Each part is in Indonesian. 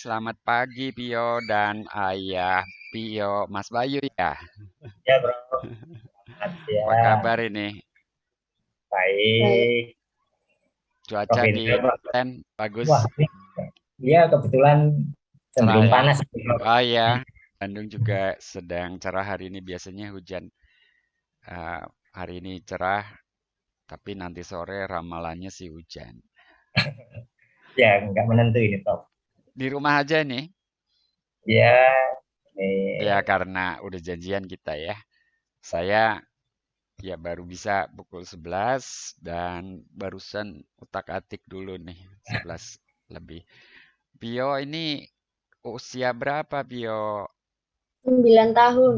Selamat pagi Pio dan Ayah Pio, Mas Bayu ya. Ya bro, selamat Apa siang. kabar ini? Baik. Cuaca Profil di bro. Ten bagus, Wah, ini dia kebetulan cerah cenderung ya. panas bro. Oh ya, Bandung juga sedang cerah hari ini. Biasanya hujan. Eh, Hari ini cerah, tapi nanti sore ramalannya sih hujan. Ya, nggak menentu ini top. Di rumah aja nih. Ya, Ya ini karena udah janjian kita ya. Saya ya baru bisa pukul 11 dan barusan utak-atik dulu nih 11 lebih. Pio ini usia berapa Pio? 9 tahun.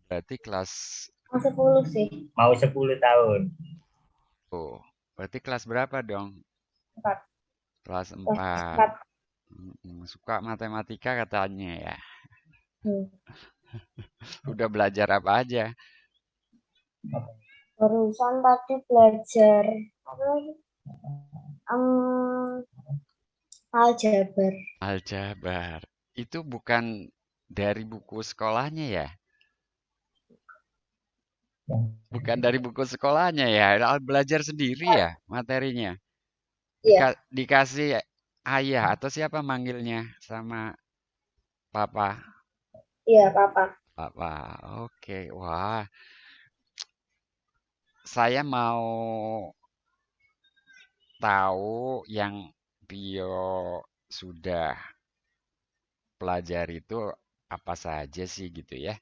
Berarti kelas Oh, 10 sih. mau 10 tahun. oh, berarti kelas berapa dong? 4. Kelas Kelas 4. 4. Suka matematika katanya ya. Hmm. Udah belajar apa aja? Barusan tadi belajar apa lagi? Em, aljabar. Aljabar. Itu bukan dari buku sekolahnya ya? Bukan dari buku sekolahnya ya. Belajar sendiri ya materinya. Iya, Dikasih ayah atau siapa manggilnya sama papa? iya papa. Papa. Oke. Wah, saya mau tahu yang Pio sudah pelajari itu apa saja sih gitu ya.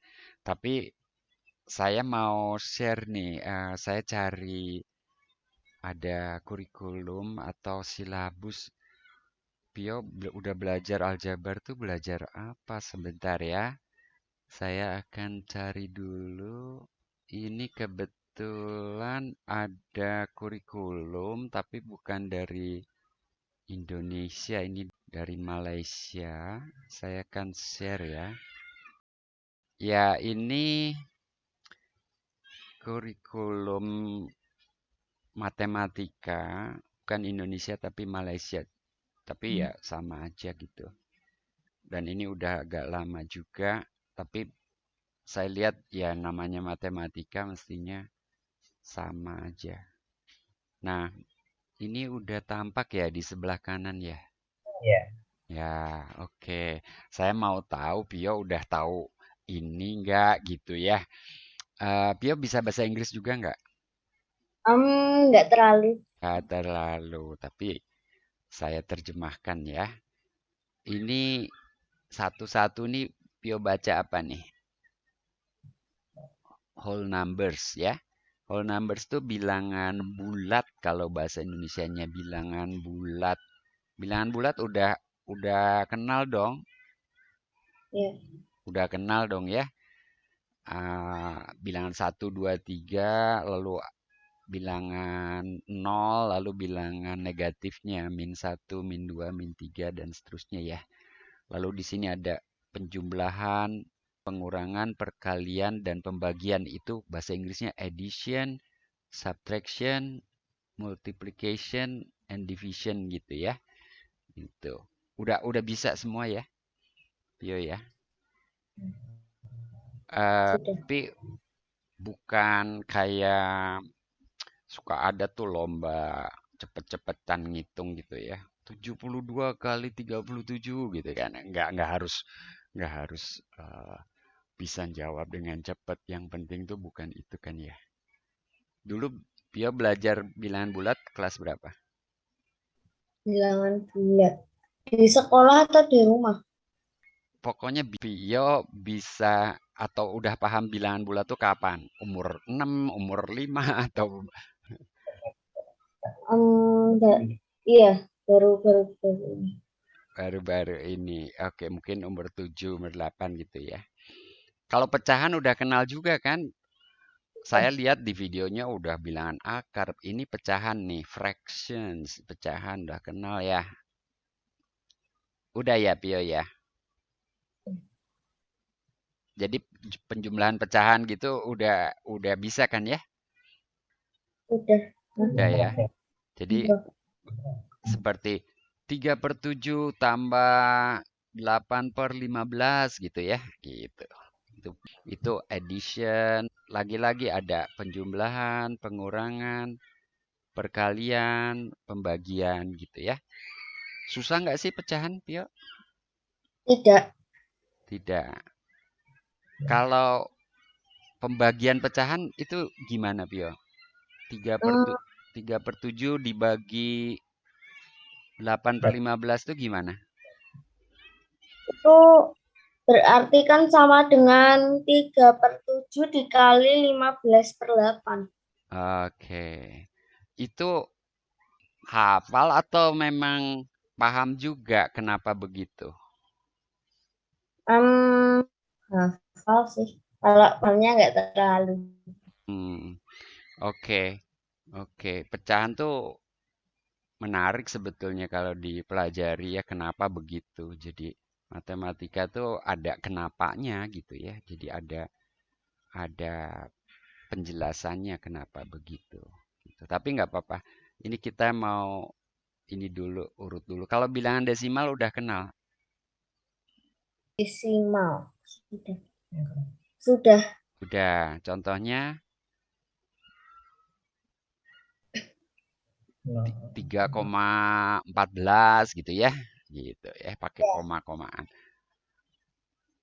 Tapi saya mau share nih, saya cari ada kurikulum atau silabus. Pio udah belajar aljabar tuh belajar apa sebentar ya. Saya akan cari dulu. Ini kebetulan ada kurikulum tapi bukan dari Indonesia, ini dari Malaysia. Saya akan share ya. Ya, ini kurikulum matematika, bukan Indonesia tapi Malaysia. Tapi ya sama aja gitu. Dan ini udah agak lama juga, tapi saya lihat ya namanya matematika mestinya sama aja. Nah, ini udah tampak ya di sebelah kanan ya. Ya, Ya, oke. Saya mau tahu Pio udah tahu ini enggak gitu ya. Pio bisa bahasa Inggris juga enggak? Nggak terlalu. Nggak terlalu, tapi saya terjemahkan ya. Ini satu-satu nih Pio baca apa nih? Whole numbers ya. Whole numbers tuh bilangan bulat kalau bahasa Indonesianya bilangan bulat. Bilangan bulat udah kenal dong. Ya, Udah kenal dong ya. Bilangan satu 2 3 lalu bilangan nol lalu bilangan negatifnya min satu min 2 min 3 dan seterusnya ya. Lalu di sini ada penjumlahan, pengurangan, perkalian, dan pembagian. Itu bahasa Inggrisnya addition, subtraction, multiplication, and division gitu ya. Gitu. Udah bisa semua ya, Pio ya. sudah. Tapi bukan kayak suka ada tuh lomba cepet-cepetan ngitung gitu ya. 72 kali 37 gitu kan. Nggak harus bisa jawab dengan cepat. Yang penting tuh bukan itu kan ya. Dulu Pio belajar bilangan bulat kelas berapa? Bilangan bulat. Di sekolah atau di rumah? Pokoknya Pio bisa atau udah paham bilangan bulat tuh kapan? Umur 6, umur 5 atau Iya, baru-baru ini. baru-baru ini? Oke, mungkin umur 7, umur 8 gitu ya. Kalau pecahan udah kenal juga kan? Saya lihat di videonya udah bilangan akar. Ini pecahan nih, fractions. Pecahan udah kenal ya. Udah ya, Pio ya. Jadi penjumlahan pecahan gitu udah bisa kan ya? Udah. Udah ya. Hah? Jadi seperti 3/7 tambah 8/15 gitu ya. Gitu. Itu addition. Lagi-lagi ada penjumlahan, pengurangan, perkalian, pembagian gitu ya. Susah nggak sih pecahan, Pio? Tidak. Tidak. Kalau pembagian pecahan itu gimana, Pio? 3 per, Hmm, 3/7 dibagi 8/15 itu gimana? itu berarti kan sama dengan 3/7 dikali 15/8. Oke. Itu hafal atau memang paham juga kenapa begitu? Hmm, hafal sih. Kalau hafalnya nggak terlalu. Hmm, oke. Oke, pecahan tuh menarik sebetulnya kalau dipelajari ya kenapa begitu. Jadi matematika tuh ada kenapanya gitu ya. Jadi ada penjelasannya kenapa begitu. Gitu. Tapi nggak apa-apa. Ini kita mau ini dulu urut dulu. Kalau bilangan desimal udah kenal. Desimal. Sudah. Sudah. Udah. Contohnya Nah, 3,14 gitu ya. Gitu ya, pakai koma-komaan.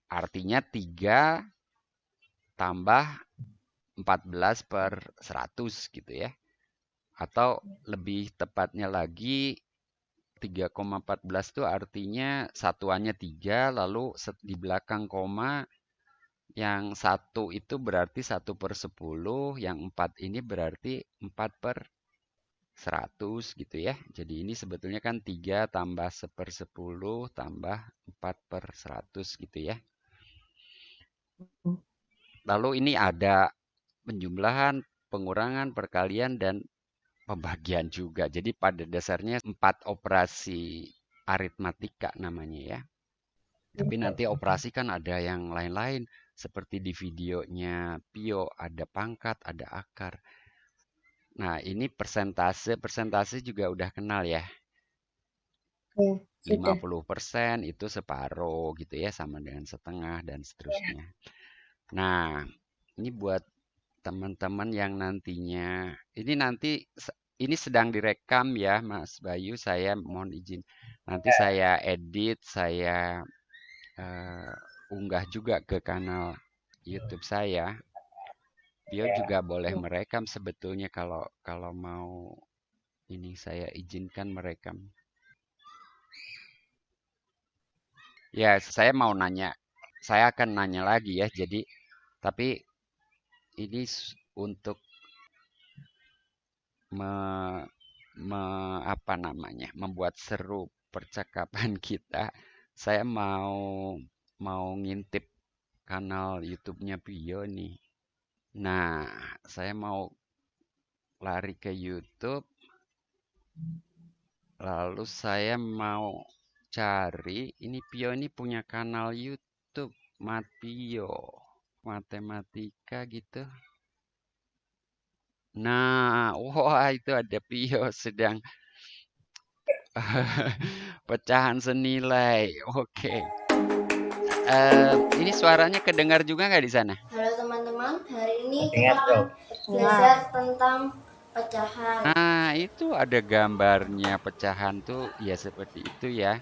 Artinya 3 tambah 14/100 gitu ya. Atau lebih tepatnya lagi 3,14 itu artinya satuannya 3 lalu di belakang koma yang 1 itu berarti 1/10, yang 4 ini berarti 4/100 gitu ya. Jadi ini sebetulnya kan 3 tambah 1/10 tambah 4/100 gitu ya. Lalu ini ada penjumlahan, pengurangan, perkalian, dan pembagian juga. Jadi pada dasarnya 4 operasi aritmatika namanya ya. Tapi nanti operasi kan ada yang lain-lain. Seperti di videonya Pio, ada pangkat, ada akar. Nah ini persentase, persentase juga udah kenal ya. Ya, sudah. 50% itu separuh gitu ya, sama dengan setengah dan seterusnya. Nah, ini buat teman-teman yang nantinya, ini nanti ini sedang direkam ya, Mas Bayu. Saya mohon izin. Nanti saya edit, saya unggah juga ke kanal YouTube saya. Bio juga boleh merekam sebetulnya kalau kalau mau ini saya izinkan merekam. Ya, saya mau nanya. Saya akan nanya lagi ya. Jadi, tapi ini untuk me, apa namanya? Membuat seru percakapan kita. Saya mau ngintip kanal YouTube-nya Pio nih. Nah, saya mau lari ke YouTube, lalu saya mau cari, ini Pio ini punya kanal YouTube, Mat Pio, matematika gitu. Nah, wah itu ada Pio sedang pecahan senilai. Oke. Ini suaranya kedengar juga nggak di sana? Halo teman-teman, hari ini kita ingat bro. akan belajar tentang pecahan. Nah, itu ada gambarnya pecahan tuh, ya seperti itu ya.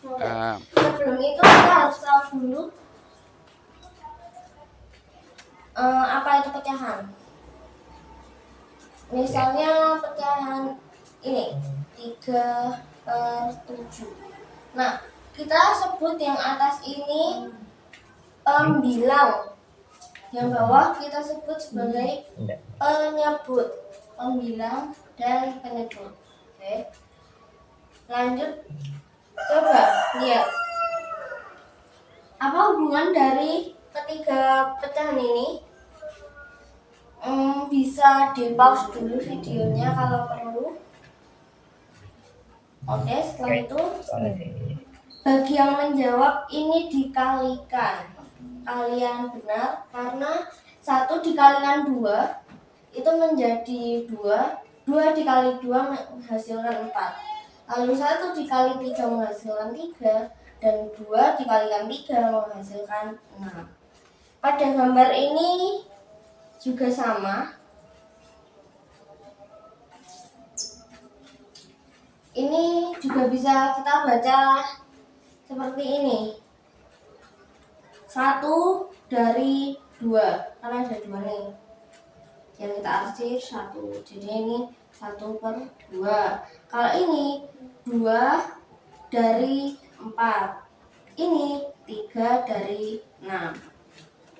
Eh, Sebelum itu kita harus tahu dulu apa itu pecahan. Misalnya pecahan ini 3/7. Nah, kita sebut yang atas ini pembilang. Yang bawah kita sebut sebagai penyebut, pembilang dan penyebut. Oke. Lanjut, coba lihat apa hubungan dari ketiga pecahan ini. Bisa di pause dulu videonya kalau perlu. Oke, setelah itu bagi yang menjawab ini dikalikan. Kalian benar karena 1 dikalikan 2 itu menjadi 2, 2 dikali 2 menghasilkan 4. Lalu 1 dikali 3 menghasilkan 3, dan 2 dikalikan 3 menghasilkan 6. Pada gambar ini juga sama. Ini juga bisa kita baca seperti ini. 1 dari 2, karena ada 2 nih. Yang kita arsir 1. Jadi ini 1/2. Kalau ini 2 dari 4. Ini 3 dari 6.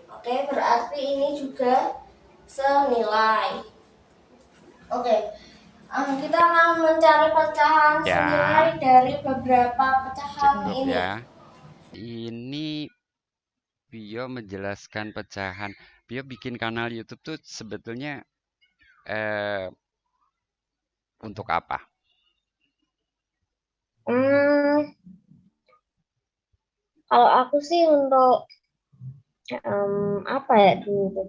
Oke, berarti ini juga senilai. Oke, kita akan mencari pecahan Ya. senilai dari beberapa pecahan Cukup ini. ya. Ini Pio menjelaskan pecahan. Pio bikin kanal YouTube tuh sebetulnya untuk apa? Kalau aku sih untuk apa ya dulu tuh?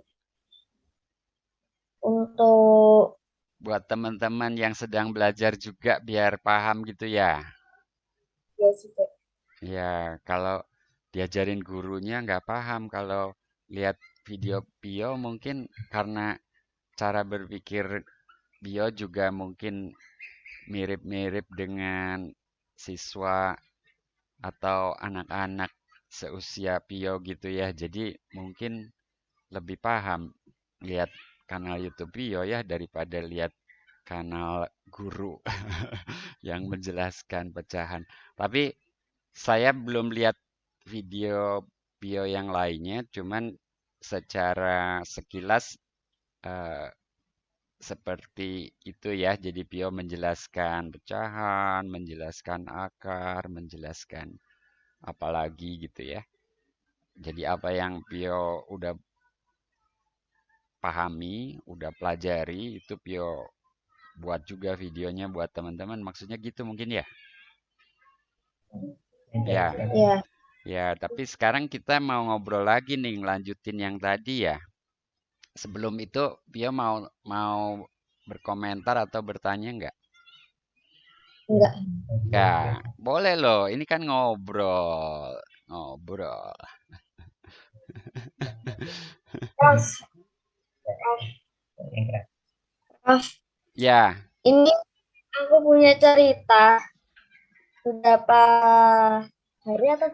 Untuk Buat teman-teman yang sedang belajar juga biar paham gitu ya. ya juga. Ya, kalau diajarin gurunya nggak paham. Kalau lihat video Pio mungkin karena cara berpikir Pio juga mungkin mirip-mirip dengan siswa atau anak-anak seusia Pio gitu ya. Jadi mungkin lebih paham lihat kanal YouTube Pio ya daripada lihat kanal guru yang menjelaskan pecahan. Tapi saya belum lihat video Pio yang lainnya, cuman secara sekilas eh, seperti itu ya. Jadi Pio menjelaskan pecahan, menjelaskan akar, menjelaskan apalagi gitu ya. Jadi apa yang Pio udah pahami, udah pelajari, itu Pio buat juga videonya buat teman-teman. Maksudnya gitu mungkin ya. Ya, Ya, ya. Tapi sekarang kita mau ngobrol lagi nih, lanjutin yang tadi ya. Sebelum itu, Pio mau mau berkomentar atau bertanya nggak? enggak. Nggak, boleh loh. Ini kan ngobrol, ngobrol. Prof, Prof, Ya, ini aku punya cerita beberapa hari atau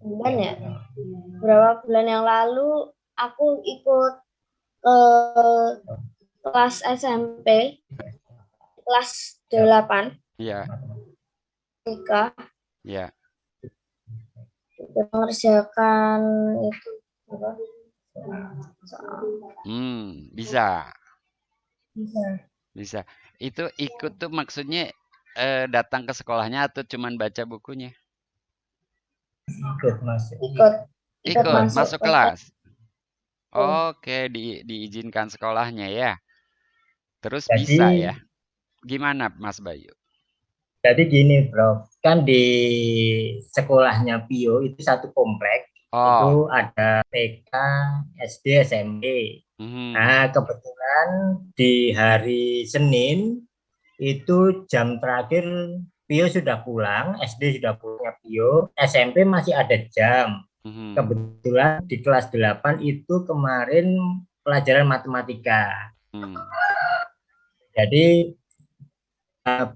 bulan ya. Beberapa bulan yang lalu aku ikut kelas SMP kelas 8 ya, Ika ya. mengerjakan itu apa? Bisa, Bisa. bisa. Itu ikut tuh maksudnya datang ke sekolahnya atau cuman baca bukunya? Ikut masuk. Ikut Ikut, masuk kelas. Oh, Oke, diizinkan sekolahnya ya. Terus Jadi bisa ya. Gimana Mas Bayu? jadi gini, Bro. Kan di sekolahnya Pio itu satu komplek. Oh, Itu ada TK, SD, SMP. mhm, Nah, kebetulan di hari Senin itu jam terakhir Pio sudah pulang, SD sudah punya Pio, SMP masih ada jam. mhm, Kebetulan di kelas 8 itu kemarin pelajaran matematika. hmm, Jadi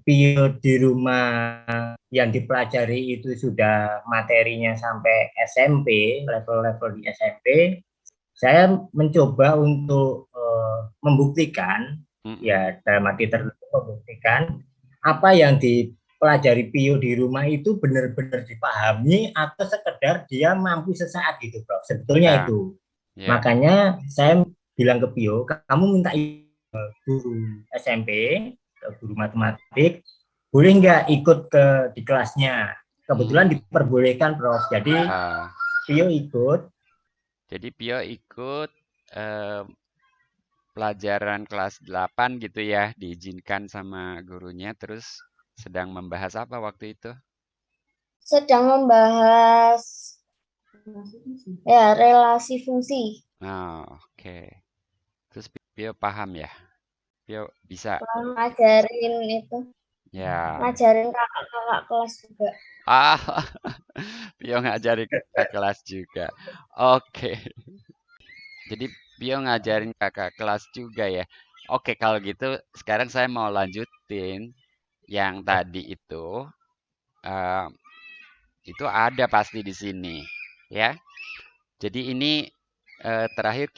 Pio di rumah yang dipelajari itu sudah materinya sampai SMP, level-level di SMP. Saya mencoba untuk membuktikan, mhm, ya dalam arti tertentu membuktikan apa yang dipelajari Pio di rumah itu benar-benar dipahami atau sekedar dia mampu sesaat gitu, Bro. Sebetulnya ya, itu. ya, Makanya saya bilang ke Pio, kamu minta guru SMP, guru matematik, boleh nggak ikut di kelasnya? Kebetulan hmm, diperbolehkan, Prof. Jadi ah. Pio ikut. Jadi Pio ikut eh, pelajaran kelas 8 gitu ya, diizinkan sama gurunya, terus sedang membahas apa waktu itu? sedang membahas ya relasi fungsi. Oh, oke. Terus Pio paham ya? Pio bisa. Ngajarin itu. Ya. Ngajarin kakak-kakak kelas juga. Ah, Pio ngajari kakak kelas juga. Oke. Jadi Pio ngajarin kakak kelas juga ya. Oke, kalau gitu sekarang saya mau lanjutin yang tadi eh, itu ada pasti di sini, ya. Jadi ini terakhir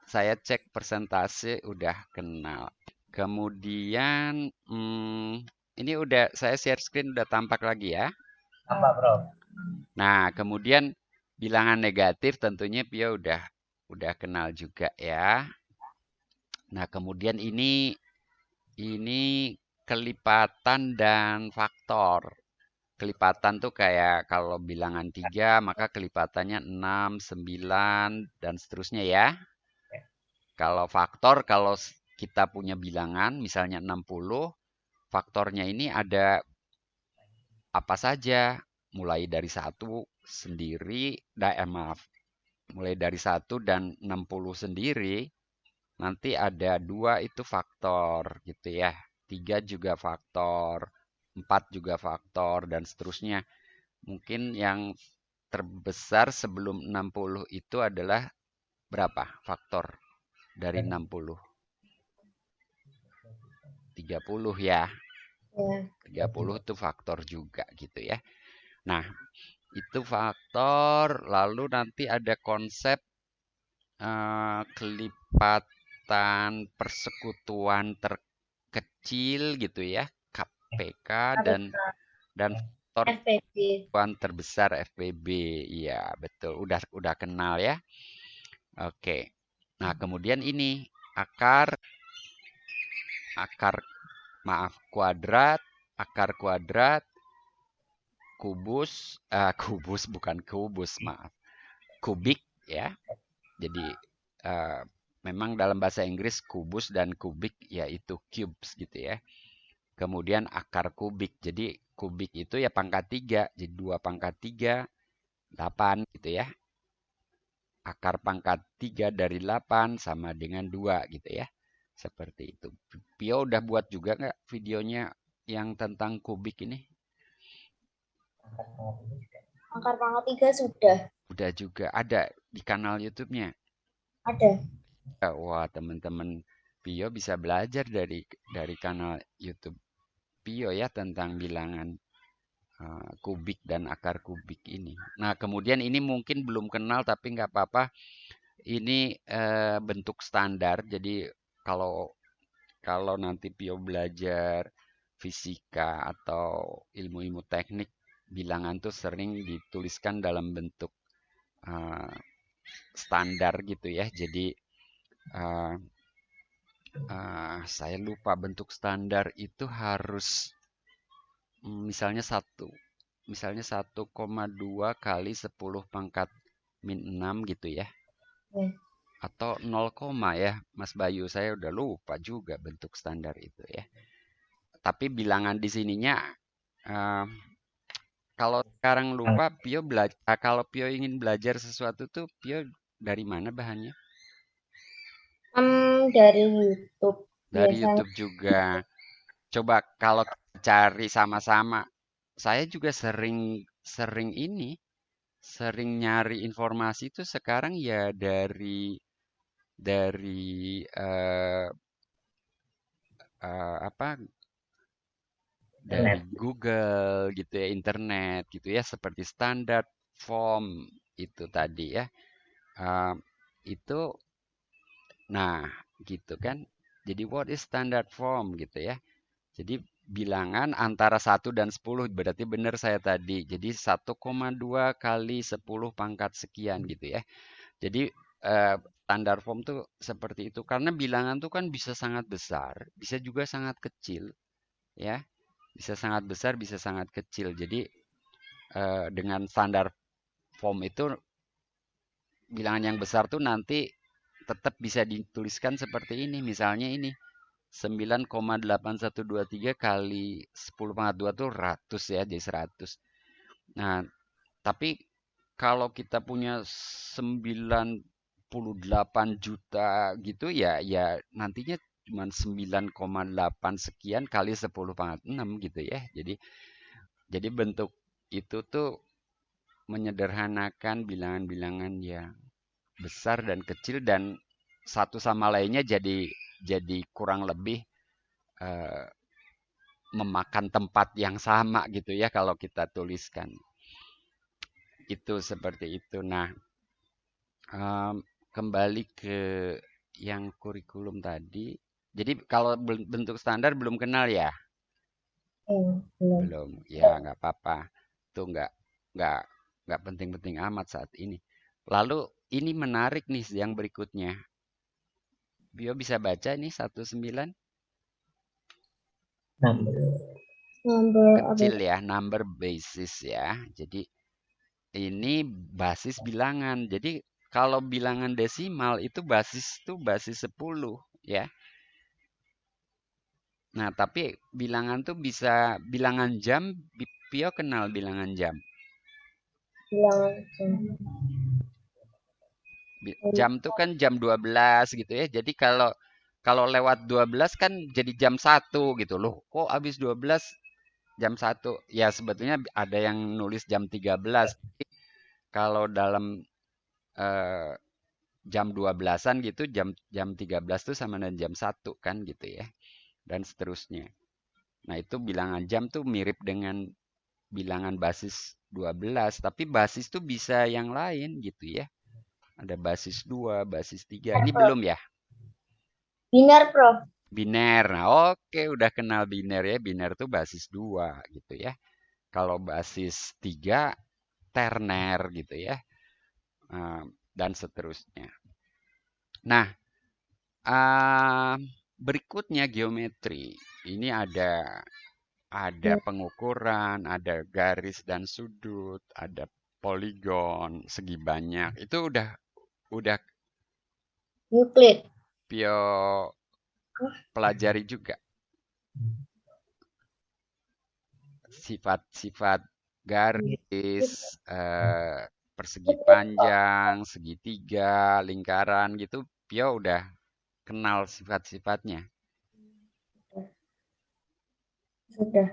saya cek persentase udah kenal. Kemudian ini udah saya share screen udah tampak lagi ya. Apa, Bro? Nah, kemudian bilangan negatif tentunya Pio udah kenal juga ya. Nah, kemudian ini kelipatan dan faktor. Kelipatan tuh kayak kalau bilangan 3 maka kelipatannya 6, 9 dan seterusnya ya. Kalau faktor kalau kita punya bilangan misalnya 60, faktornya ini ada apa saja. Mulai dari satu sendiri, maaf, mulai dari 1 dan 60 sendiri, nanti ada 2 itu faktor gitu ya. 3 juga faktor, 4 juga faktor, dan seterusnya. Mungkin yang terbesar sebelum 60 itu adalah berapa faktor dari 60? 30 ya. Ya. 30 itu faktor juga gitu ya. Nah, itu faktor, lalu nanti ada konsep kelipatan persekutuan terkecil gitu ya, KPK dan faktor FPB. persekutuan terbesar FPB. Iya, betul. Udah kenal ya. Oke. Nah, kemudian ini akar akar maaf kuadrat, akar kuadrat, kubus, kubus bukan kubus, maaf. Kubik ya. Jadi memang dalam bahasa Inggris kubus dan kubik yaitu cubes gitu ya. Kemudian akar kubik. Jadi kubik itu ya pangkat 3. Jadi 2 pangkat 3, 8 gitu ya. Akar pangkat 3 dari 8 sama dengan 2 gitu ya. Seperti itu. Pio udah buat juga nggak videonya yang tentang kubik ini? Akar pangkat 3 sudah Udah juga ada di kanal YouTube-nya. ada. Wah, teman-teman Pio bisa belajar dari kanal YouTube Pio ya tentang bilangan kubik dan akar kubik ini. Nah, kemudian ini mungkin belum kenal tapi nggak apa-apa. Ini bentuk standar. Jadi kalau kalau nanti Pio belajar fisika atau ilmu-ilmu teknik, bilangan tuh sering dituliskan dalam bentuk eh, standar gitu ya. Jadi eh, saya lupa bentuk standar itu harus misalnya 1,2 kali 10 pangkat min 6 gitu ya. Ya. Atau 0, ya, Mas Bayu. Saya udah lupa juga bentuk standar itu ya. Tapi bilangan di sininya eh, kalau sekarang lupa kalau Pio ingin belajar sesuatu tuh Pio dari mana bahannya? Dari YouTube Dari biasanya. YouTube juga. Coba kalau cari sama-sama. Saya juga sering sering ini, sering nyari informasi itu sekarang ya dari apa? Dari Internet. Google gitu ya, internet gitu ya, seperti standar form itu tadi ya. Eh, itu, nah gitu kan. Jadi what is standard form gitu ya. Jadi bilangan antara 1 dan 10 berarti benar saya tadi. Jadi 1,2 kali 10 pangkat sekian gitu ya. Jadi standar form tuh seperti itu. Karena bilangan tuh kan bisa sangat besar, bisa juga sangat kecil ya. Bisa sangat besar, bisa sangat kecil. Jadi dengan standar form itu bilangan yang besar tuh nanti tetap bisa dituliskan seperti ini. Misalnya ini 9,8123 kali 10 pangkat 2 tuh ratus ya, jadi 100. Nah, tapi kalau kita punya 98 juta gitu ya nantinya cuman 9,8 sekian kali 10 pangkat 6 gitu ya. Jadi bentuk itu tuh menyederhanakan bilangan-bilangan yang besar dan kecil dan satu sama lainnya jadi kurang lebih eh, memakan tempat yang sama gitu ya kalau kita tuliskan. Itu seperti itu. Nah, kembali ke yang kurikulum tadi. Jadi kalau bentuk standar belum kenal ya? Belum. Belum. Ya, nggak apa-apa. Itu nggak nggak penting-penting amat saat ini. Lalu ini menarik nih yang berikutnya. Bio bisa baca nih 19 Number. Number apa? kecil ya, number basis ya. Jadi ini basis bilangan. Jadi kalau bilangan desimal itu basis 10 ya. Nah, tapi bilangan tuh bisa bilangan jam, Pio kenal bilangan jam. Bilangan jam. Jam tuh kan jam 12 gitu ya. Jadi kalau lewat 12 kan jadi jam 1 gitu loh. Kok habis 12 jam 1? Ya sebetulnya ada yang nulis jam 13. Kalau dalam eh, jam 12-an gitu, jam 13 tuh sama dengan jam 1 kan gitu ya. Dan seterusnya. Nah, itu bilangan jam tuh mirip dengan bilangan basis 12, tapi basis tuh bisa yang lain gitu ya. Ada basis 2, basis 3. Ini belum ya? Biner, Prof. Biner. Nah, oke, udah kenal biner ya. Biner tuh basis 2 gitu ya. Kalau basis 3, terner gitu ya. Dan seterusnya. Nah, berikutnya geometri. Ini ada pengukuran, ada garis dan sudut, ada poligon, segi banyak. Itu udah Euclid. Pio pelajari juga. Sifat-sifat garis, persegi panjang, segitiga, lingkaran gitu. Pio udah kenal sifat-sifatnya. Sudah.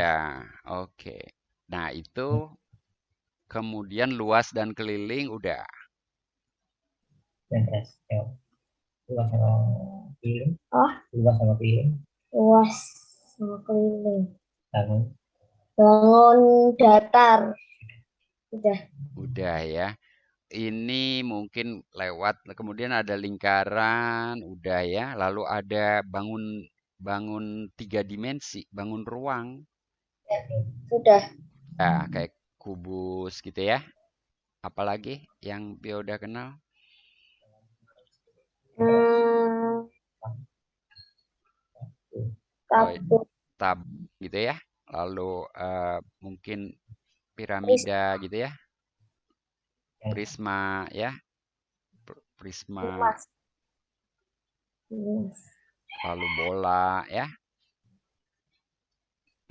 Ya, oke. Nah, itu kemudian luas dan keliling udah. Dan S. Luas sama keliling. Oh, Luas sama keliling. luas sama keliling. Bangun. Bangun datar. Udah ya. Ini mungkin lewat, kemudian ada lingkaran, udah ya. Lalu ada bangun 3 dimensi, bangun ruang. Sudah. Ya, kayak kubus gitu ya. Apalagi yang Pio udah kenal? Tab gitu ya. Lalu mungkin piramida gitu ya. Prisma ya. Prisma. Lalu bola ya.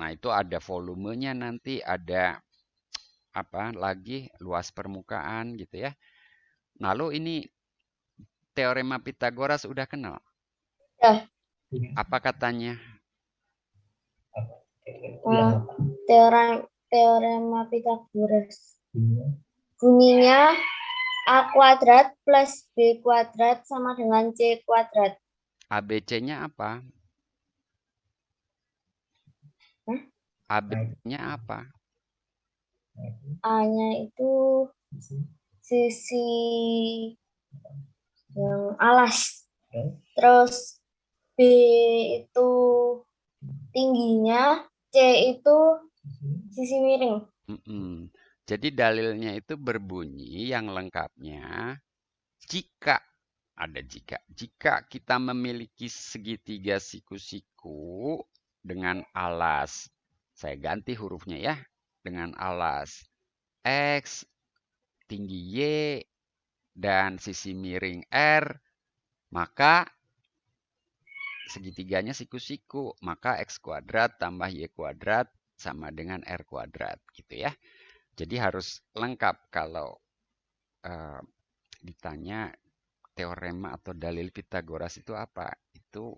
Nah, itu ada volumenya nanti, ada apa lagi luas permukaan gitu ya. Lalu ini teorema Pitagoras udah kenal? Ya. Apa katanya? Teorema Pitagoras. Bunyinya A kuadrat plus B kuadrat sama dengan C kuadrat. ABC-nya apa? ABC-nya apa? A-nya itu sisi yang alas. Terus B itu tingginya, C itu sisi miring. Jadi dalilnya itu berbunyi yang lengkapnya jika kita memiliki segitiga siku-siku dengan alas, saya ganti hurufnya ya, dengan alas X, tinggi Y, dan sisi miring R, maka segitiganya siku-siku, maka X kuadrat tambah Y kuadrat sama dengan R kuadrat gitu ya. Jadi harus lengkap kalau ditanya teorema atau dalil Pitagoras itu apa? Itu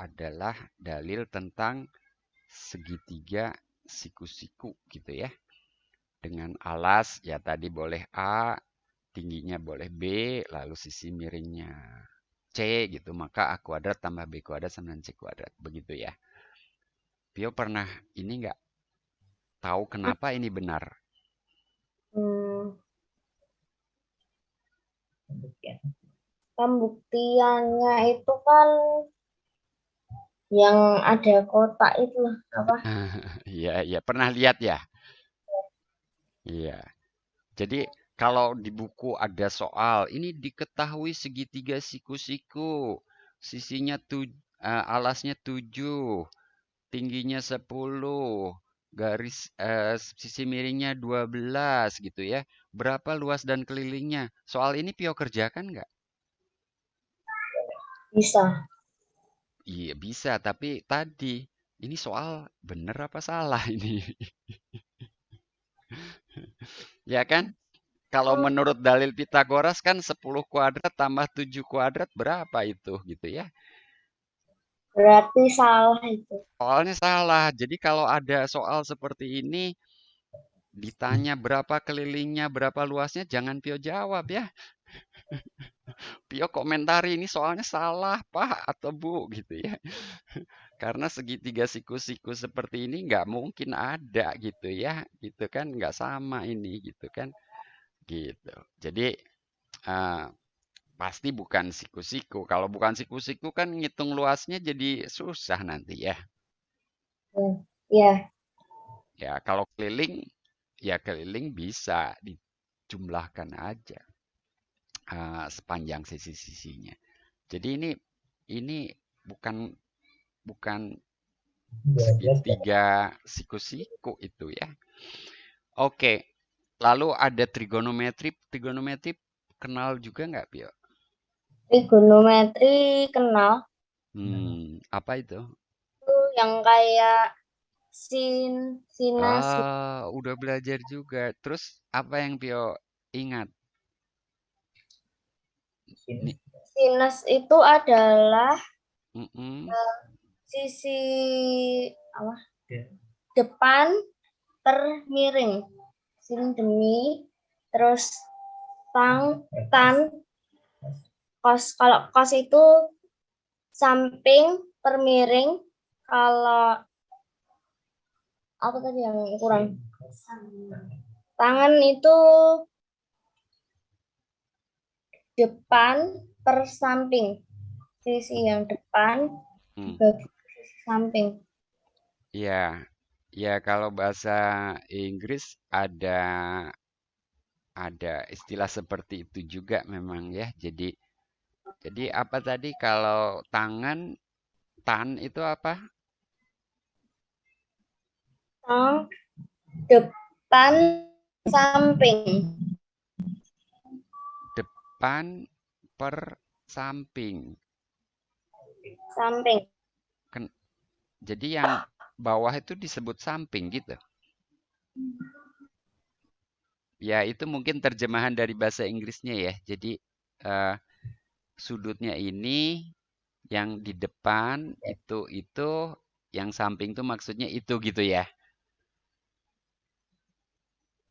adalah dalil tentang segitiga siku-siku gitu ya. Dengan alas ya tadi boleh A, tingginya boleh B, lalu sisi miringnya C gitu. Maka A kuadrat tambah B kuadrat sama dengan C kuadrat. Begitu ya. Pio pernah ini nggak tahu kenapa ini benar? Hmm, Pembuktian. pembuktiannya itu kan yang ada kotak itu lah apa? Iya, iya. Pernah lihat ya? Iya. Jadi kalau di buku ada soal, ini diketahui segitiga siku-siku, sisinya alasnya 7, tingginya 10, garis sisi miringnya 12 gitu ya. Berapa luas dan kelilingnya? Soal ini Pio kerjakan nggak? Bisa. Iya bisa, tapi tadi ini soal bener apa salah ini? Ya kan? Kalau menurut dalil Pitagoras kan 10 kuadrat tambah 7 kuadrat berapa itu gitu ya. Berarti salah itu. Soalnya salah. Jadi kalau ada soal seperti ini ditanya berapa kelilingnya, berapa luasnya, jangan Pio jawab ya. Pio komentari ini soalnya salah Pak atau Bu gitu ya. Karena segitiga siku-siku seperti ini nggak mungkin ada gitu ya. Gitu kan nggak sama ini gitu kan. Gitu. Jadi eh, pasti bukan siku-siku. Kalau bukan siku-siku kan ngitung luasnya jadi susah nanti ya. Ya, Ya kalau keliling, ya keliling bisa dijumlahkan aja sepanjang sisi-sisinya. Jadi ini bukan bukan 12 segitiga siku-siku itu ya. Oke, lalu ada trigonometri. Trigonometri kenal juga nggak, Pio? trigonometri kenal Apa itu? tuh yang kayak sinus gitu. Udah belajar juga. Terus apa yang Pio ingat? sinus. Nih, Sinus itu adalah mm-mm. sisi apa? Ya. Depan miring. Sin demi terus tan kos. Kalau kos itu samping per miring. Kalau apa tadi yang kurang? Tangan itu depan per samping. Sisi yang depan Hmm. dibagi sisi samping. Ya, ya kalau bahasa Inggris ada istilah seperti itu juga memang ya. Jadi apa tadi kalau tan itu apa? Tang depan samping. Depan per samping. Samping. Jadi yang bawah itu disebut samping gitu. Ya, itu mungkin terjemahan dari bahasa Inggrisnya ya. Jadi eh, sudutnya ini yang di depan itu, yang samping itu maksudnya itu gitu ya.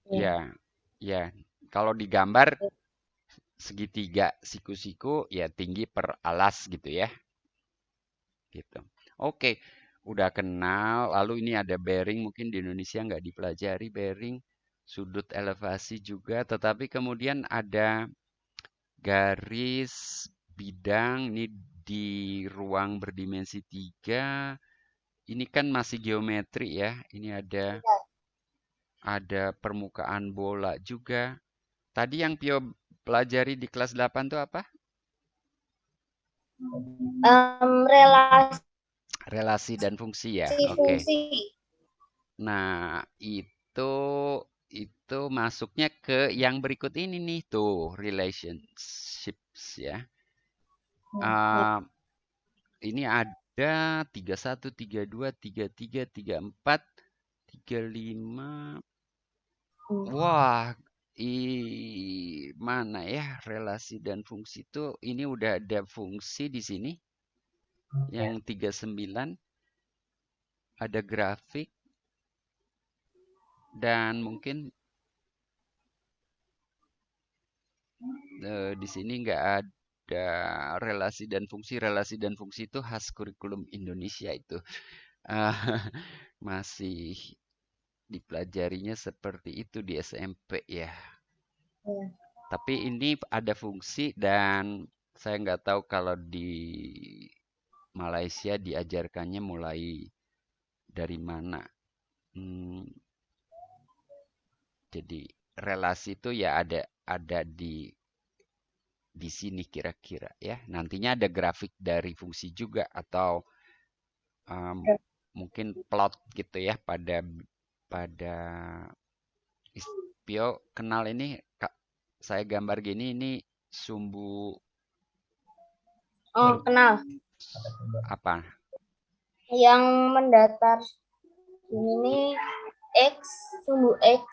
Ya. Ya, ya. Kalau digambar segitiga siku-siku ya tinggi per alas gitu ya. Gitu. Oke, udah kenal. Lalu ini ada bearing, mungkin di Indonesia nggak dipelajari bearing, sudut elevasi juga. Tetapi kemudian ada garis bidang ini di ruang berdimensi 3. Ini kan masih geometri ya. Ini ada permukaan bola juga. Tadi yang Pio pelajari di kelas 8 itu apa? Relasi Relasi dan fungsi ya. Oke. fungsi. Nah, itu masuknya ke yang berikut ini nih tuh, relationships ya. Ah, ini ada 31, 32, 33, 34, 35. Wah, mana ya relasi dan fungsi itu? Ini udah ada fungsi di sini. Yang 39 ada grafik dan mungkin di sini nggak ada relasi dan fungsi. Relasi dan fungsi itu khas kurikulum Indonesia itu. Eh, masih dipelajarinya seperti itu di SMP ya. Ya. Tapi ini ada fungsi dan saya nggak tahu kalau di Malaysia diajarkannya mulai dari mana. Hmm, jadi relasi itu ya ada di sini kira-kira ya. Nantinya ada grafik dari fungsi juga atau um, mungkin plot gitu ya pada Pio kenal ini Kak, saya gambar gini ini sumbu Oh, kenal. apa? Yang mendatar ini nih X, sumbu X.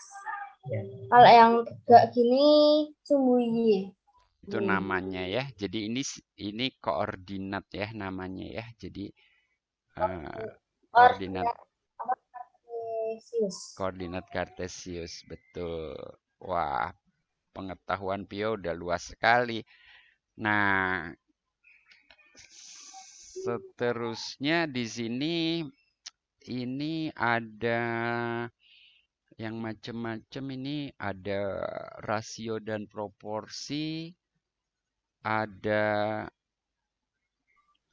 Ya. Kalau yang gak gini, sumbu Y. Itu namanya ya. Jadi ini koordinat ya namanya ya. Jadi koordinat koordinat kartesius betul. Wah, pengetahuan Pio udah luas sekali. Nah, seterusnya di sini ini ada yang macam-macam ini ada rasio dan proporsi, ada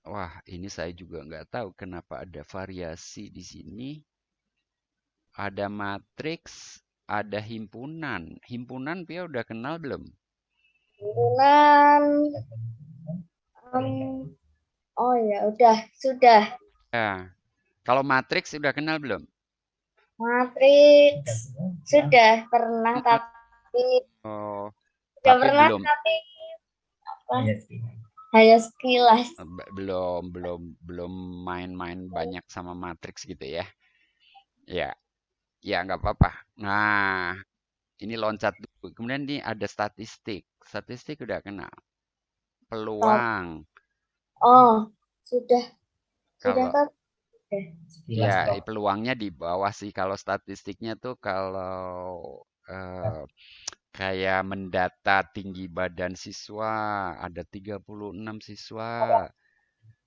wah ini saya juga nggak tahu kenapa ada variasi di sini. Ada matriks, ada himpunan. Himpunan Pia udah kenal belum? Himpunan, oh ya sudah. Ya, kalau matriks udah kenal belum? Matriks sudah pernah tapi Oh, sudah tapi pernah belum tapi apa? Hanya sekilas. Hanya sekilas. belum main-main banyak sama matriks gitu ya. Ya, ya nggak apa-apa. Nah, ini loncat dulu. Kemudian ini ada statistik. Statistik udah kenal. Peluang. Oh, sudah Kalau kan? Sekilas ya kok. peluangnya di bawah sih. Kalau statistiknya tuh kalau kayak mendata tinggi badan siswa, ada 36 siswa.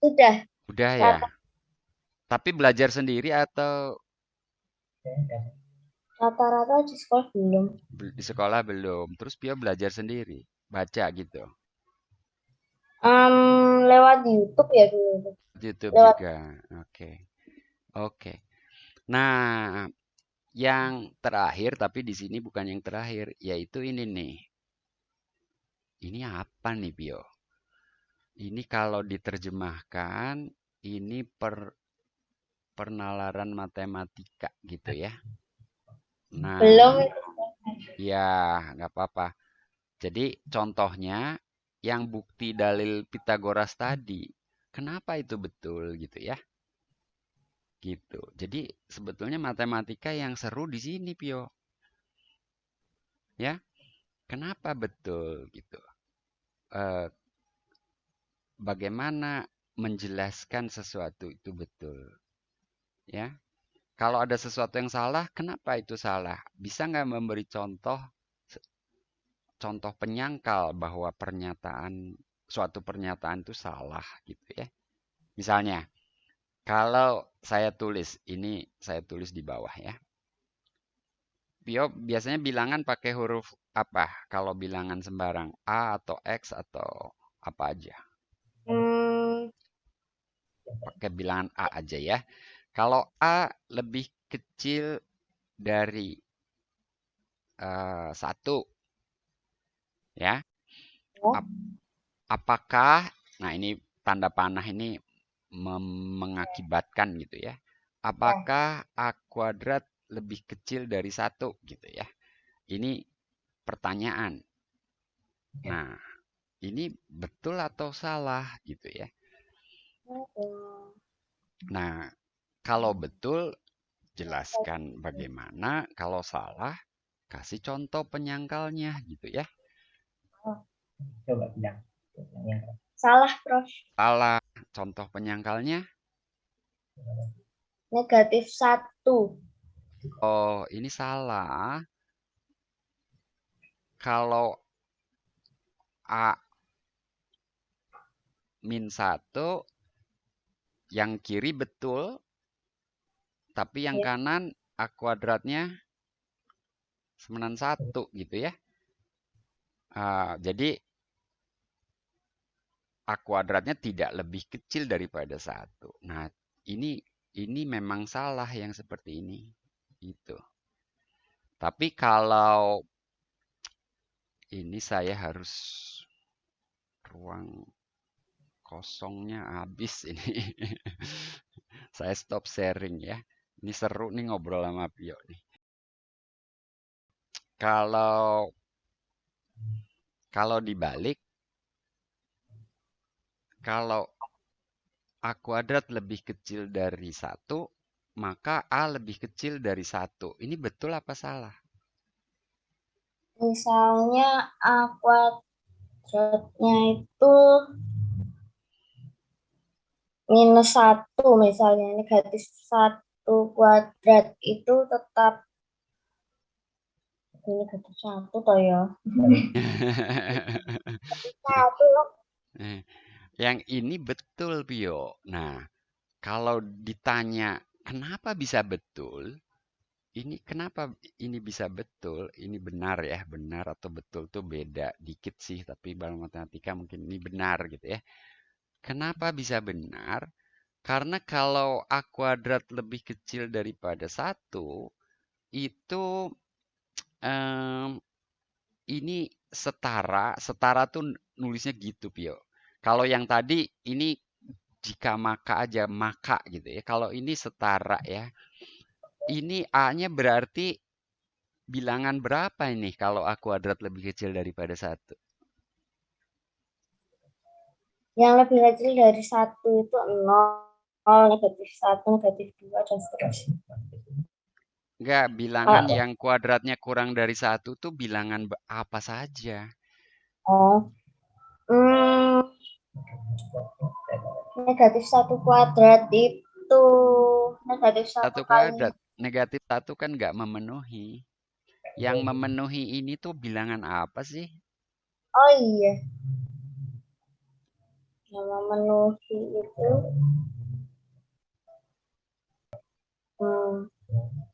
Sudah. Udah ya. Tapi belajar sendiri atau Rata-rata di sekolah belum. di sekolah belum? Terus Pio belajar sendiri, baca gitu. Lewat YouTube ya dulu. YouTube Lewat juga. Oke. Oke. Nah, yang terakhir tapi di sini bukan yang terakhir, yaitu ini nih. Ini apa nih, Pio? Ini kalau diterjemahkan, ini penalaran matematika gitu ya. belum. Nah, ya nggak apa-apa. Jadi contohnya yang bukti dalil Pitagoras tadi, kenapa itu betul gitu ya? Gitu. Jadi sebetulnya matematika yang seru di sini, Pio. Ya, kenapa betul gitu? Eh, bagaimana menjelaskan sesuatu itu betul? Ya, kalau ada sesuatu yang salah, kenapa itu salah? Bisa nggak memberi contoh penyangkal bahwa suatu pernyataan itu salah gitu ya? Misalnya, kalau saya tulis di bawah ya. Pio biasanya bilangan pakai huruf apa? Kalau bilangan sembarang A atau X atau apa aja? Hmm, Pakai bilangan A aja ya. Kalau A lebih kecil dari 1 ya. Apakah nah ini tanda panah ini mengakibatkan gitu ya. Apakah A kuadrat lebih kecil dari 1 gitu ya. Ini pertanyaan. Nah, ini betul atau salah gitu ya. Nah, kalau betul jelaskan bagaimana, kalau salah kasih contoh penyangkalnya gitu ya. Coba bilang. salah, Prof. Salah. contoh penyangkalnya. Negatif 1. Oh, ini salah. Kalau A min 1, yang kiri betul, tapi yang Ya. kanan A kuadratnya semanan 1 gitu ya. Jadi A kuadratnya tidak lebih kecil daripada 1. Nah, ini memang salah yang seperti ini. Gitu. Tapi kalau ini saya harus ruang kosongnya habis ini. Saya stop sharing ya. Ini seru nih ngobrol sama Pio nih. Kalau dibalik, kalau A kuadrat lebih kecil dari 1, maka A lebih kecil dari 1. Ini betul apa salah? Misalnya A kuadratnya itu minus 1 misalnya. Negatif 1 kuadrat itu tetap ini negatif 1 toh ya. 1. Yang ini betul, Pio. Nah, kalau ditanya kenapa bisa betul, ini kenapa ini bisa betul, ini benar ya, benar atau betul tuh beda dikit sih, tapi dalam matematika mungkin ini benar gitu ya. Kenapa bisa benar? Karena kalau A kuadrat lebih kecil daripada 1, itu ini setara tuh nulisnya gitu, Pio. Kalau yang tadi ini jika maka aja maka gitu ya. Kalau ini setara ya. Ini A-nya berarti bilangan berapa ini kalau A kuadrat lebih kecil daripada 1? Yang lebih kecil dari 1 itu 0, negatif 1, negatif 2, dan seterusnya. Enggak, bilangan yang kuadratnya kurang dari 1 tuh bilangan apa saja? Oh, negatif 1 kuadrat itu negatif 1 1 kali. kuadrat. Negatif 1 kan nggak memenuhi. Yang memenuhi ini tuh bilangan apa sih? Oh iya, yang memenuhi itu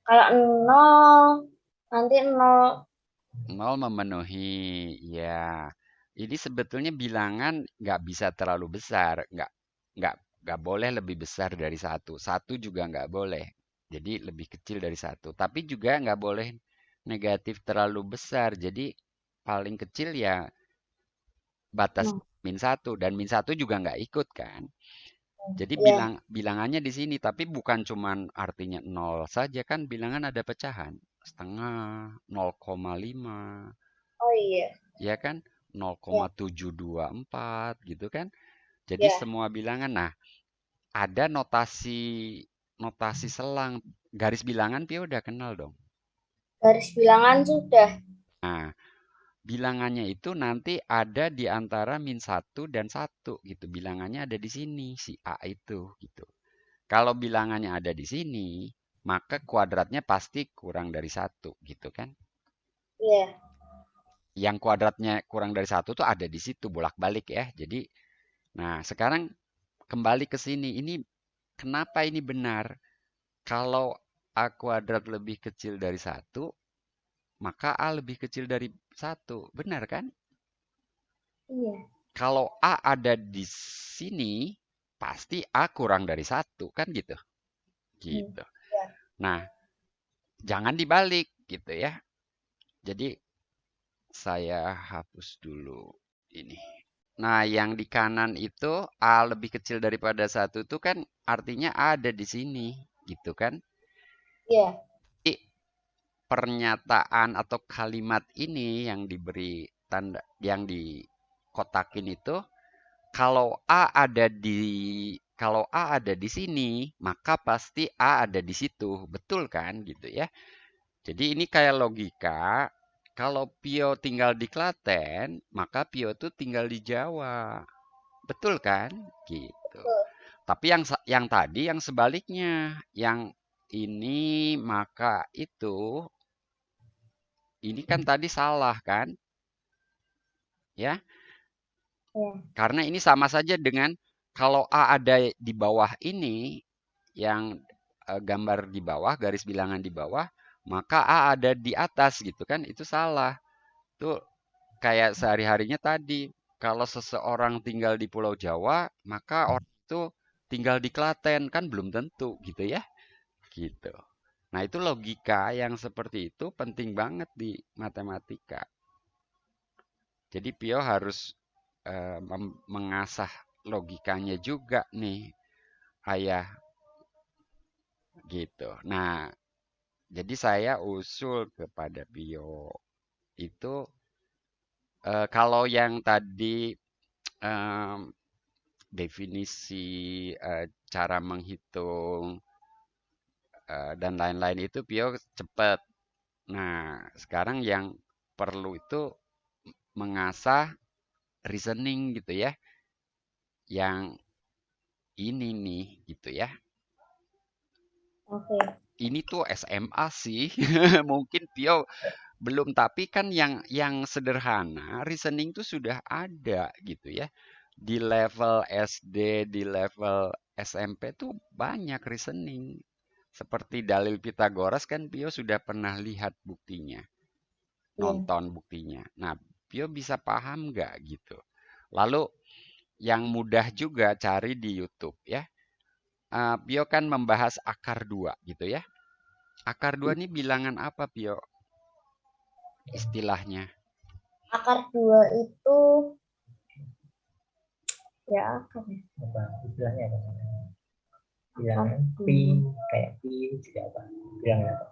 kalau 0 nanti 0. 0 memenuhi. Ya, ini sebetulnya bilangan nggak bisa terlalu besar. Nggak boleh lebih besar dari 1. 1 juga nggak boleh. Jadi lebih kecil dari 1. Tapi juga nggak boleh negatif terlalu besar. Jadi paling kecil ya batas min 1. Dan min 1 juga nggak ikut kan. Jadi Ya, bilangannya di sini. Tapi bukan cuman artinya 0 saja kan. Bilangan ada pecahan. Setengah, 0,5. oh iya, Ya kan? ya, 0,724 gitu kan. Jadi ya. semua bilangan. Nah, ada notasi selang. Garis bilangan Pio udah kenal dong. Garis bilangan sudah. Nah, bilangannya itu nanti ada di antara min 1 dan 1 gitu. Bilangannya ada di sini, si A itu gitu. Kalau bilangannya ada di sini, maka kuadratnya pasti kurang dari 1 gitu kan. Iya. Yang kuadratnya kurang dari 1 tuh ada di situ bolak-balik ya. Jadi, nah sekarang kembali ke sini. Ini kenapa ini benar? Kalau A kuadrat lebih kecil dari 1, maka A lebih kecil dari 1. Benar kan? Iya. Kalau A ada di sini, pasti A kurang dari 1. Kan gitu? Gitu. Ya. Nah, jangan dibalik gitu ya. Jadi, saya hapus dulu ini. Nah, yang di kanan itu A lebih kecil daripada 1 itu kan artinya A ada di sini. Gitu kan? Iya. Jadi, pernyataan atau kalimat ini yang diberi tanda, yang dikotakin itu, kalau A ada di sini, maka pasti A ada di situ. Betul kan gitu ya. Jadi ini kayak logika, kalau Pio tinggal di Klaten, maka Pio tuh tinggal di Jawa. Betul kan? Gitu. Tapi yang tadi yang sebaliknya, yang ini maka itu, ini kan tadi salah kan? Ya, Ya. karena ini sama saja dengan kalau A ada di bawah ini, yang gambar di bawah, garis bilangan di bawah, maka A ada di atas gitu kan? Itu salah. Tuh kayak sehari-harinya tadi, kalau seseorang tinggal di Pulau Jawa, maka orang itu tinggal di Klaten kan belum tentu gitu ya, gitu. Nah, itu logika yang seperti itu penting banget di matematika. Jadi Pio harus mengasah logikanya juga nih, ayah, gitu. Nah, jadi saya usul kepada Pio itu kalau yang tadi em, definisi cara menghitung dan lain-lain itu Pio cepat. Nah, sekarang yang perlu itu mengasah reasoning gitu ya. Yang ini nih gitu ya. Oke. Ini tuh SMA sih. Mungkin Pio belum, tapi kan yang sederhana reasoning tuh sudah ada gitu ya. Di level SD, di level SMP tuh banyak reasoning. Seperti dalil Pitagoras kan Pio sudah pernah lihat buktinya, Iya. nonton buktinya. Nah, Pio bisa paham nggak gitu. Lalu yang mudah juga cari di YouTube ya. Pio kan membahas akar 2 gitu ya. Akar 2 ini bilangan apa Pio istilahnya? Akar 2 itu ya akar ya. Apa istilahnya apa? Bilangan pi, kayak pi juga apa? Bilangan apa?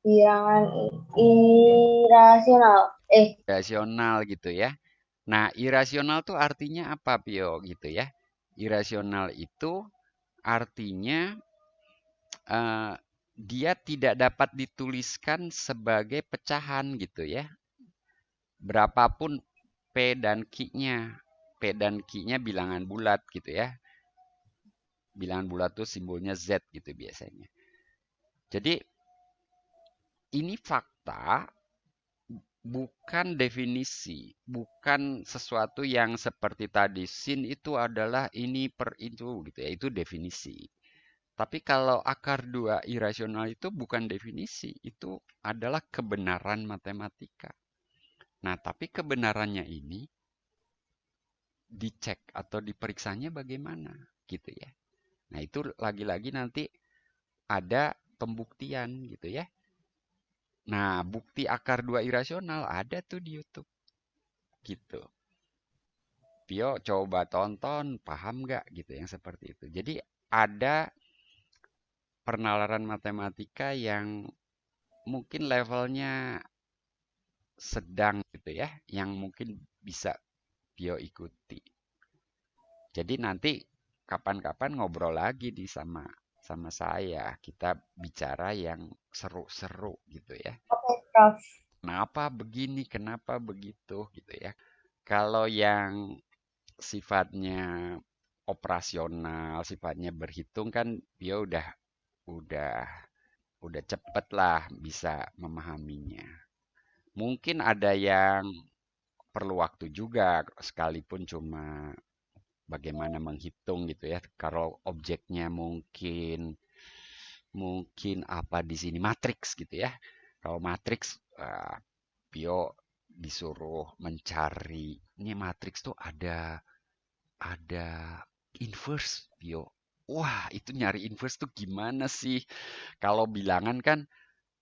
Bilangan irasional. Irasional gitu ya. Nah, irasional tuh artinya apa Pio gitu ya. Irasional itu artinya dia tidak dapat dituliskan sebagai pecahan gitu ya. Berapapun P dan Q-nya. P dan Q-nya bilangan bulat gitu ya. Bilangan bulat tuh simbolnya Z gitu biasanya. Jadi ini fakta, bukan definisi, bukan sesuatu yang seperti tadi. Sin itu adalah ini per itu gitu ya. Itu definisi. Tapi kalau akar 2 irasional itu bukan definisi, itu adalah kebenaran matematika. Nah, tapi kebenarannya ini dicek atau diperiksanya bagaimana gitu ya. Nah, itu lagi-lagi nanti ada pembuktian gitu ya. Nah, bukti akar 2 irasional ada tuh di YouTube gitu. Pio coba tonton, paham nggak gitu yang seperti itu. Jadi ada penalaran matematika yang mungkin levelnya sedang gitu ya, yang mungkin bisa Pio ikuti. Jadi nanti kapan-kapan ngobrol lagi sama sama saya. Kita bicara yang seru-seru gitu ya. Oke, Prof. Kenapa begini, kenapa begitu gitu ya. Kalau yang sifatnya operasional, sifatnya berhitung kan Pio udah udah cepet lah bisa memahaminya. Mungkin ada yang perlu waktu juga sekalipun cuma bagaimana menghitung gitu ya. Kalau objeknya mungkin mungkin apa di sini matriks gitu ya. Kalau matriks Pio disuruh mencari ini matriks tuh ada inverse Pio. Wah, itu nyari inverse tuh gimana sih? Kalau bilangan kan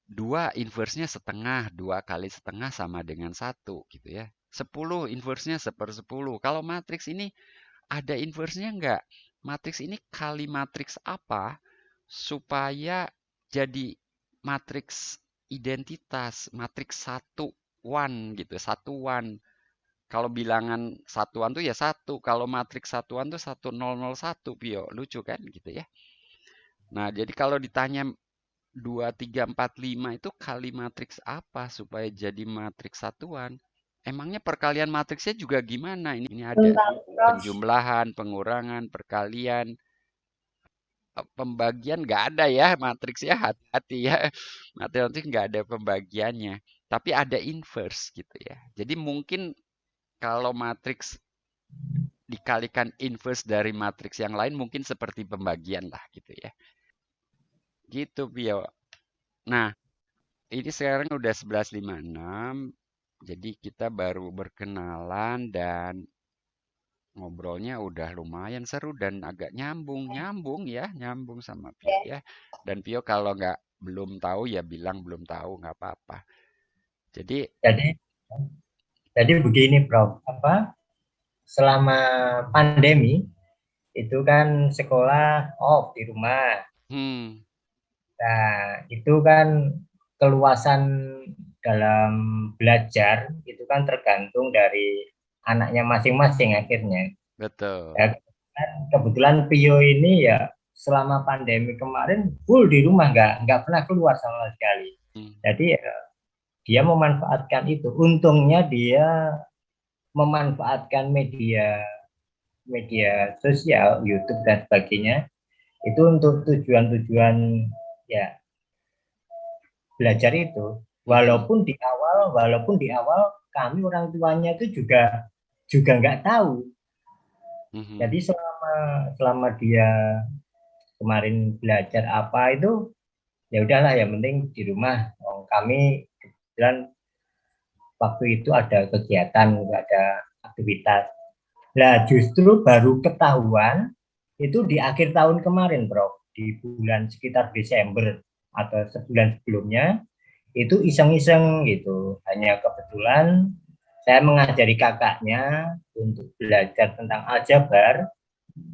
2 inverse-nya setengah, 2 kali setengah sama dengan 1 gitu ya. 10 inverse-nya 1/10. Kalau matriks ini ada inverse-nya enggak? Matriks ini kali matriks apa supaya jadi matriks identitas, matriks satuan gitu, satuan. Kalau bilangan satuan tuh ya 1, kalau matriks satuan tuh 1001 Pio. Lucu kan gitu ya. Nah, jadi kalau ditanya 2, 3, 4, 5 itu kali matriks apa supaya jadi matriks satuan? Emangnya perkalian matriksnya juga gimana? Ini ada Bentar, Prof. penjumlahan, pengurangan, perkalian. pembagian nggak ada ya matriksnya, hati-hati ya. Matematik nggak ada pembagiannya, tapi ada inverse gitu ya. Jadi mungkin kalau matriks dikalikan inverse dari matriks yang lain mungkin seperti pembagian lah gitu ya. Gitu Pio. Nah, ini sekarang udah 11.56. Jadi kita baru berkenalan dan ngobrolnya udah lumayan seru dan agak nyambung sama Pio ya. Dan Pio kalau belum tahu ya bilang belum tahu nggak apa-apa. Jadi Jadi begini, Prof. Selama pandemi itu kan sekolah off di rumah. Nah, itu kan keluasan dalam belajar itu kan tergantung dari anaknya masing-masing akhirnya. betul. Ya, kebetulan Pio ini ya selama pandemi kemarin full di rumah, nggak pernah keluar sama sekali. Jadi dia memanfaatkan itu. Untungnya dia memanfaatkan media sosial, YouTube dan sebagainya itu untuk tujuan-tujuan ya belajar itu. Walaupun di awal kami orang tuanya itu juga nggak tahu. Jadi selama dia kemarin belajar apa itu ya udahlah, yang penting di rumah. Kami kebetulan waktu itu ada kegiatan, ada aktivitas. Nah, justru baru ketahuan itu di akhir tahun kemarin, Bro. Di bulan sekitar Desember atau sebulan sebelumnya, itu iseng-iseng gitu. Hanya kebetulan saya mengajari kakaknya untuk belajar tentang aljabar.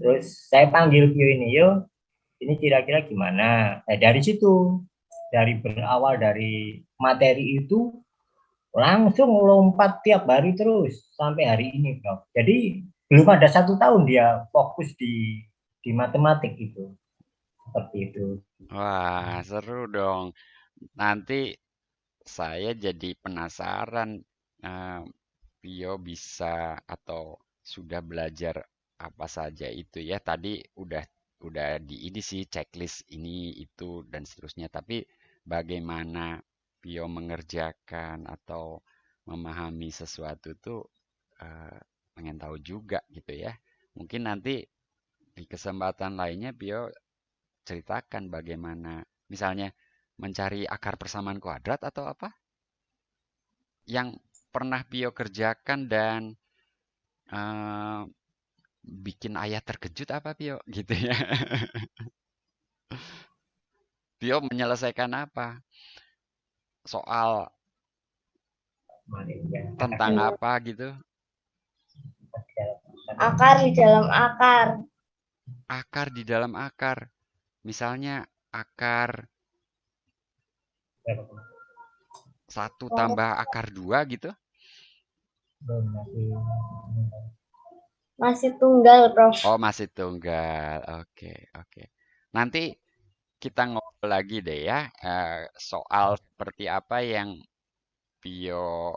Terus saya panggil Pio ini, yo, ini kira-kira gimana? Nah, dari situ, berawal dari materi itu, langsung lompat tiap hari terus sampai hari ini, Bro. Jadi belum ada 1 tahun dia fokus di matematik itu, seperti itu. Wah, seru dong. Nanti saya jadi penasaran, Pio bisa atau sudah belajar apa saja itu ya. Tadi udah di ini sih checklist ini itu dan seterusnya. Tapi bagaimana Pio mengerjakan atau memahami sesuatu itu pengen tahu juga gitu ya. Mungkin nanti di kesempatan lainnya Pio ceritakan bagaimana misalnya mencari akar persamaan kuadrat atau apa yang pernah Pio kerjakan dan bikin ayah terkejut apa Pio gitu ya. Pio menyelesaikan apa? Soal tentang apa gitu? Akar di dalam akar. Akar di dalam akar. Misalnya akar 1 tambah akar 2 gitu. Masih tunggal, Prof. Oh, masih tunggal. Oke. Nanti kita ngobrol lagi deh ya, soal seperti apa yang Pio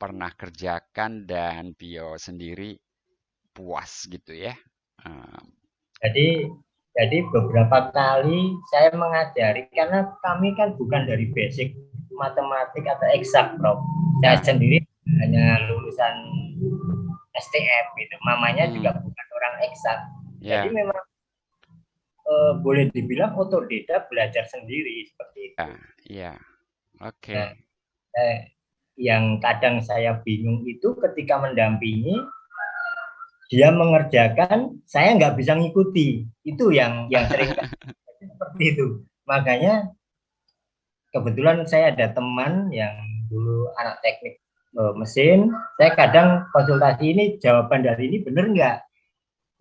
pernah kerjakan dan Pio sendiri puas gitu ya. Jadi beberapa kali saya mengajari, karena kami kan bukan dari basic matematik atau eksak, Prof. Saya sendiri hanya lulusan STM gitu. Mamanya juga bukan orang eksak. Jadi memang boleh dibilang otodidak, belajar sendiri seperti itu. Iya. Oke. Nah, yang kadang saya bingung itu ketika mendampingi dia mengerjakan, saya nggak bisa ngikuti. Itu yang sering seperti itu. Makanya kebetulan saya ada teman yang dulu anak teknik mesin. Saya kadang konsultasi, ini jawaban dari ini benar nggak?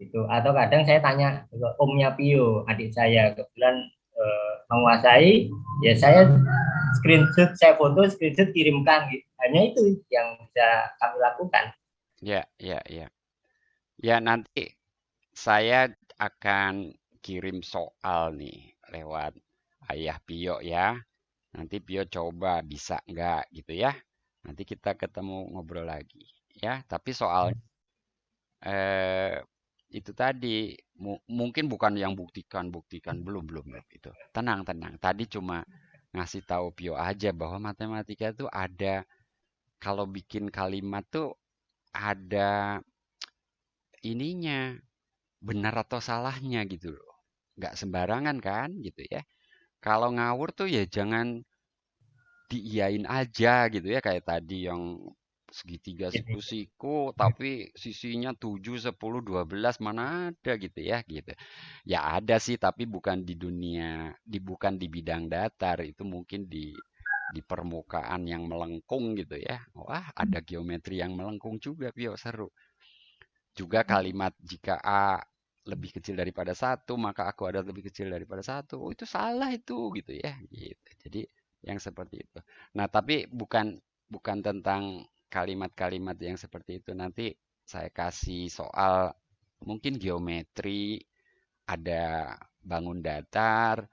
Gitu. Atau kadang saya tanya ke omnya Pio, adik saya kebetulan menguasai, ya saya screenshot, saya foto, screenshot, kirimkan gitu. Hanya itu yang bisa kami lakukan. Ya. Ya, nanti saya akan kirim soal nih lewat ayah Pio ya. Nanti Pio coba bisa nggak gitu ya. Nanti kita ketemu ngobrol lagi ya. Tapi soal itu tadi mungkin bukan yang buktikan belum itu. Tenang. Tadi cuma ngasih tahu Pio aja bahwa matematika tuh ada kalau bikin kalimat tuh ada ininya, benar atau salahnya gitu loh. Nggak sembarangan kan gitu ya. Kalau ngawur tuh ya jangan diiyain aja gitu ya kayak tadi yang segitiga siku-siku tapi sisinya 7, 10, 12 mana ada gitu ya gitu. Ya ada sih tapi bukan di dunia bukan di bidang datar itu mungkin di permukaan yang melengkung gitu ya. Wah, ada geometri yang melengkung juga, Pio, seru. Juga kalimat jika A lebih kecil daripada satu, maka A kuadrat lebih kecil daripada satu. Oh, itu salah itu gitu ya. Gitu. Jadi yang seperti itu. Nah, tapi bukan tentang kalimat-kalimat yang seperti itu. Nanti saya kasih soal mungkin geometri, ada bangun datar,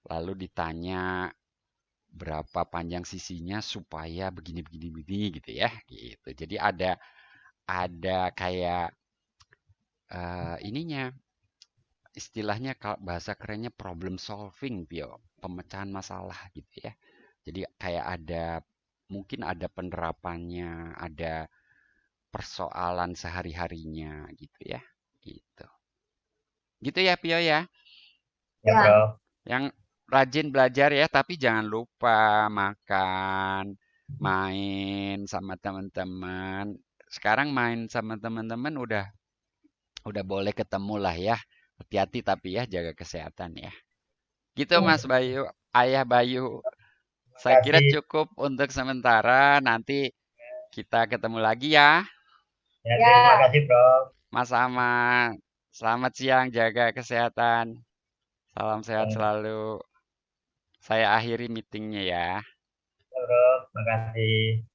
lalu ditanya berapa panjang sisinya supaya begini gitu ya. Gitu. Jadi ada kayak ininya istilahnya kalau bahasa kerennya problem solving, Pio, pemecahan masalah gitu ya. Jadi kayak mungkin ada penerapannya, ada persoalan sehari-harinya gitu ya. Gitu. Gitu ya, Pio ya. Ya, Ya. Bro. Yang rajin belajar ya, tapi jangan lupa makan, main sama teman-teman. Sekarang main sama teman-teman udah boleh ketemu lah ya. Hati-hati tapi ya jaga kesehatan ya. Gitu Mas Bayu, Ayah Bayu. Saya Terima kira kasih. cukup untuk sementara. Nanti kita ketemu lagi ya. Ya, terima Ya. kasih, Bro. Mas Ahmad, selamat siang, jaga kesehatan. Salam sehat Ya, selalu. Saya akhiri meetingnya ya. Bro. Terima kasih.